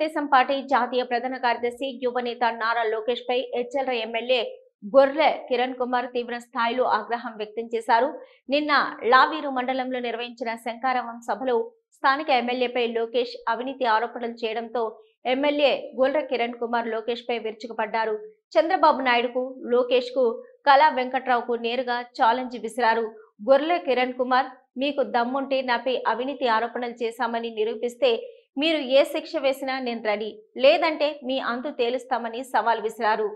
Telugu Desam party జాతీయ ప్రధాన కార్యదర్శి యువనేత నారా లోకేష్ పై హెచ్ఎల్ర ఎమ్మెల్యే గొర్రె కిరణ్ కుమార్ తీవ్ర స్థాయిలో ఆగ్రహం వ్యక్తం చేశారు. నిన్న లావీరు మండలంలో నిర్వహించిన శంకారావం సభలో స్థానిక ఎమ్మెల్యేపై లోకేష్ అవినీతి ఆరోపణలు చేయడంతో ఎమ్మెల్యే గొర్రె కిరణ్ కుమార్ లోకేష్ పై విరుచుకుపడ్డారు. చంద్రబాబు నాయుడుకు, లోకేష్ కు, కళా వెంకట్రావుకు నేరుగా ఛాలెంజ్ విసిరారు. గొర్రె కిరణ్ కుమార్, మీకు దమ్ముంటే నాపై అవినీతి ఆరోపణలు చేశామని నిరూపిస్తే మీరు ఏ శిక్ష వేసినా నేను రెడీ, లేదంటే మీ అంతు తేలుస్తామని సవాల్ విసిరారు.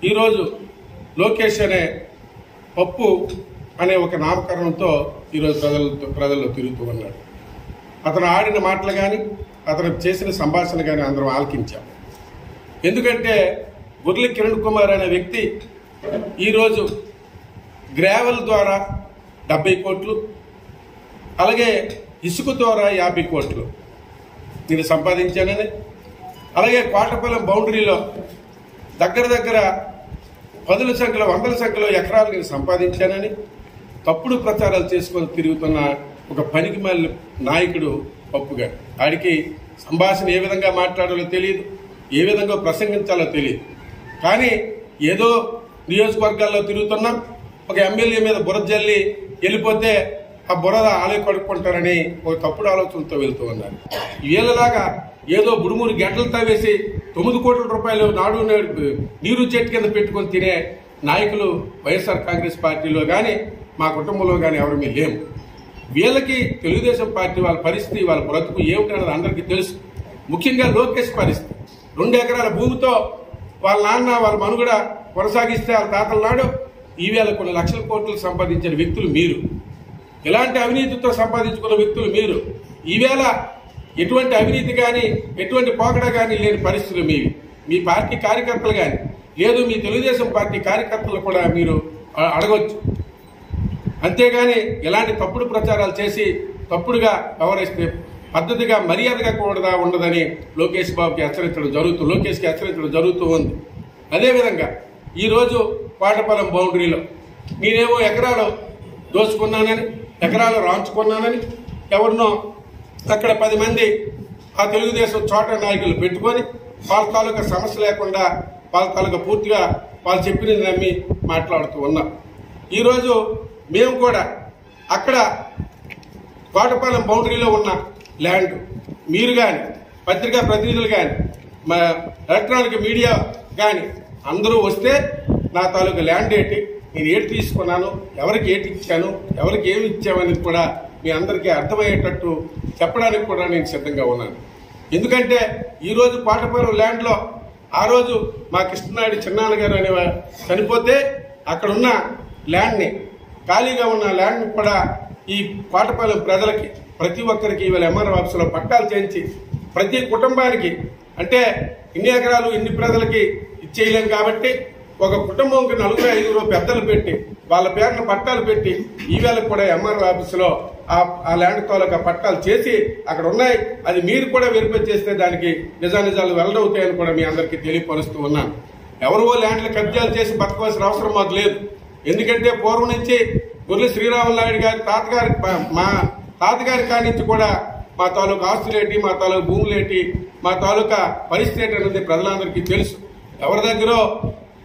ఈరోజు లోకేష్ అనే పప్పు అనే ఒక నామకరణంతో ఈరోజు ప్రజల్లో తిరుగుతూ ఉన్నాడు. అతను ఆడిన మాటలు కానీ, అతను చేసిన సంభాషణ కానీ అందరం ఆలకించాం. ఎందుకంటే గొర్రె కిరణ్ కుమార్ అనే వ్యక్తి ఈరోజు గ్రావెల్ ద్వారా 70 కోట్లు, అలాగే ఇసుక ద్వారా 50 కోట్లు నేను సంపాదించానని, అలాగే కోటపాలెం బౌండరీలో దగ్గర 10ల సంఖ్యలో 100ల సంఖ్యలో ఎకరాలు నేను సంపాదించానని తప్పుడు ప్రచారాలు చేసుకొని తిరుగుతున్న ఒక పనికిమాలిన నాయకుడు పప్పుగా. ఆడికి సంభాషణ ఏ విధంగా మాట్లాడాలో తెలియదు, ఏ విధంగా ప్రసంగించాలో తెలియదు. కానీ ఏదో నియోజకవర్గాల్లో తిరుగుతున్నాం, ఒక ఎమ్మెల్యే మీద బురద జల్లి వెళ్ళిపోతే ఆ బురద ఆలే కడుక్కుంటారని ఒక తప్పుడు ఆలోచనతో వెళ్తూ ఉన్నారు. వీళ్ళలాగా ఏదో బుడుమూరు గంటలు తవ్వేసి 9 కోట్ల రూపాయలు నాడు నీరు చెట్టు కింద పెట్టుకొని తినే నాయకులు వైఎస్ఆర్ కాంగ్రెస్ పార్టీలో కానీ మా కుటుంబంలో కానీ ఎవరిమీ లేము. వీళ్ళకి తెలుగుదేశం పార్టీ వాళ్ళ పరిస్థితి, వాళ్ళ బ్రతుకు ఏమిటన్నది అందరికీ తెలుసు. ముఖ్యంగా లోకేష్ పరిస్థితి 2 ఎకరాల భూమితో వాళ్ళ నాన్న వాళ్ళ మనుగడ కొనసాగిస్తే వాళ్ళ తాతల నాడు ఈవేళ కొన్ని లక్షల కోట్లు సంపాదించిన వ్యక్తులు మీరు. ఇలాంటి అవినీతితో సంపాదించుకున్న వ్యక్తులు మీరు. ఈవేళ ఎటువంటి అవినీతి కానీ, ఎటువంటి పోకడ కానీ లేని పరిస్థితులు మీవి. మీ పార్టీ కార్యకర్తలు కానీ, లేదు మీ తెలుగుదేశం పార్టీ కార్యకర్తలు కూడా మీరు అడగొచ్చు. అంతేగాని ఇలాంటి తప్పుడు ప్రచారాలు చేసి తప్పుడుగా వ్యవహరిస్తే పద్ధతిగా మర్యాదగా కూడా ఉండదని లోకేష్కి హెచ్చరించడం జరుగుతూ ఉంది. అదేవిధంగా ఈరోజు కోటపాలెం బౌండరీలో నేనేమో ఎకరాలు దోచుకున్నానని, ఎకరాలు రాంచుకున్నానని ఎవరినో అక్కడ 10 మంది ఆ తెలుగుదేశం చోట నాయకులు పెట్టుకొని వాళ్ళ తాలూకా సమస్య లేకుండా వాళ్ళ తాలూకా పూర్తిగా వాళ్ళు చెప్పినది నమ్మి మాట్లాడుతూ ఉన్నాం. ఈరోజు మేము కూడా అక్కడ కోటపాలెం బౌండరీలో ఉన్న ల్యాండ్ మీరు కానీ, పత్రికా ప్రతినిధులు కానీ, మా ఎలక్ట్రానిక్ మీడియా కానీ అందరూ వస్తే నా తాలూకా ల్యాండ్ ఏంటి, నేను ఏటి తీసుకున్నాను, ఎవరికి ఏటి ఇచ్చాను, ఎవరికి ఏమి ఇచ్చామని కూడా మీ అందరికీ అర్థమయ్యేటట్టు చెప్పడానికి కూడా నేను సిద్ధంగా ఉన్నాను. ఎందుకంటే ఈరోజు కోటపాలెం ల్యాండ్లో ఆ రోజు మా కృష్ణనాయుడు చిన్నాన్న గారు అనే చనిపోతే అక్కడున్న ల్యాండ్ని, ఖాళీగా ఉన్న ల్యాండ్ని కూడా ఈ కోటపాలెం ప్రజలకి ప్రతి ఒక్కరికి ఇవాళ ఎంఆర్ఓ ఆఫీసులో పట్టాలు చేయించి ప్రతి కుటుంబానికి, అంటే ఇన్ని ఎకరాలు ఇన్ని ప్రజలకి ఇచ్చేయలేం కాబట్టి ఒక కుటుంబంకి 4-5 పెద్దలు పెట్టి వాళ్ళ పేరున పట్టాలు పెట్టి ఈవేళ కూడా ఎంఆర్ఓ ఆఫీసులో ఆ ల్యాండ్ తాలూకా పట్టాలు చేసి అక్కడ ఉన్నాయి. అది మీరు కూడా వెరిఫై చేస్తే దానికి నిజాలు వెల్లడవుతాయని కూడా మీ అందరికీ తెలియపరుస్తూ ఉన్నాను. ఎవరో ల్యాండ్లు కబ్జాలు చేసి బతకవలసిన అవసరం మాకు లేదు. ఎందుకంటే పూర్వం నుంచి గొర్రె శ్రీరామనాయుడు గారి మా తాతగారి కాడి నుంచి కూడా మా తాలూకా ఆస్తులేటి, మా తాలూకా భూములేటి, మా తాలూకా పరిస్థితి ఏంటనేది ప్రజలందరికీ తెలుసు. ఎవరి దగ్గర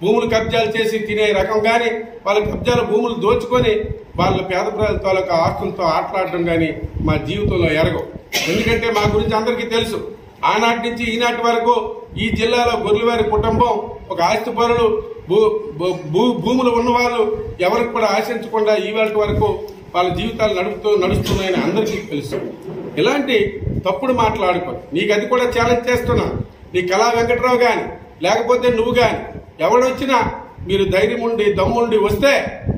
భూములు కబ్జాలు చేసి తినే రకం కానీ, వాళ్ళ కబ్జాల భూములు దోచుకొని వాళ్ళ పేద ప్రజల తాలూకా ఆస్తులతో ఆటలాడడం కానీ మా జీవితంలో ఎరగవు. ఎందుకంటే మా గురించి అందరికీ తెలుసు. ఆనాటి నుంచి ఈనాటి వరకు ఈ జిల్లాలో గొర్రెవారి కుటుంబం ఒక ఆస్తిపరులు, భూములు ఉన్నవాళ్ళు ఎవరికి కూడా ఆశించకుండా ఈవేళ వరకు వాళ్ళ జీవితాలు నడుస్తున్నాయని అందరికీ తెలుసు. ఇలాంటి తప్పుడు మాట్లాడుకోండి. నీకు అది కూడా ఛాలెంజ్ చేస్తున్నా. నీ కళా వెంకట్రావు కానీ, లేకపోతే నువ్వు కానీ ఎవడొచ్చినా మీరు ధైర్యం ఉండి దమ్ముండి వస్తే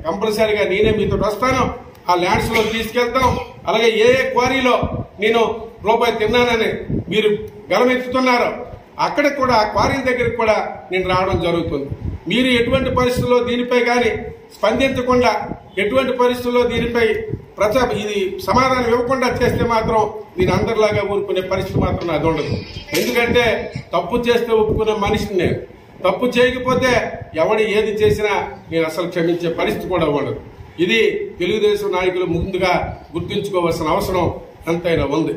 కంపల్సరీగా నేనే మీతో వస్తాను. ఆ ల్యాండ్స్ లో తీసుకెళ్తాం. అలాగే ఏ క్వారీలో నేను రూపాయి తిన్నానని మీరు గలమెత్తుతున్నారో అక్కడ కూడా ఆ క్వారీ దగ్గరికి కూడా నేను రావడం జరుగుతుంది. మీరు ఎటువంటి పరిస్థితుల్లో దీనిపై కానీ స్పందించకుండా, ఎటువంటి పరిస్థితుల్లో దీనిపై ఇది సమాధానం ఇవ్వకుండా చేస్తే మాత్రం నేను అందరిలాగా ఊరుకునే పరిస్థితి మాత్రం నాది ఉండదు. ఎందుకంటే తప్పు చేస్తే ఒప్పుకునే మనిషిని నేను. తప్పు చేయకపోతే ఎవడు ఏది చేసినా నేను అసలు క్షమించే పరిస్థితి కూడా ఉండదు. ఇది తెలుగుదేశం నాయకులు ముందుగా గుర్తుంచుకోవాల్సిన అవసరం ఎంతైనా ఉంది.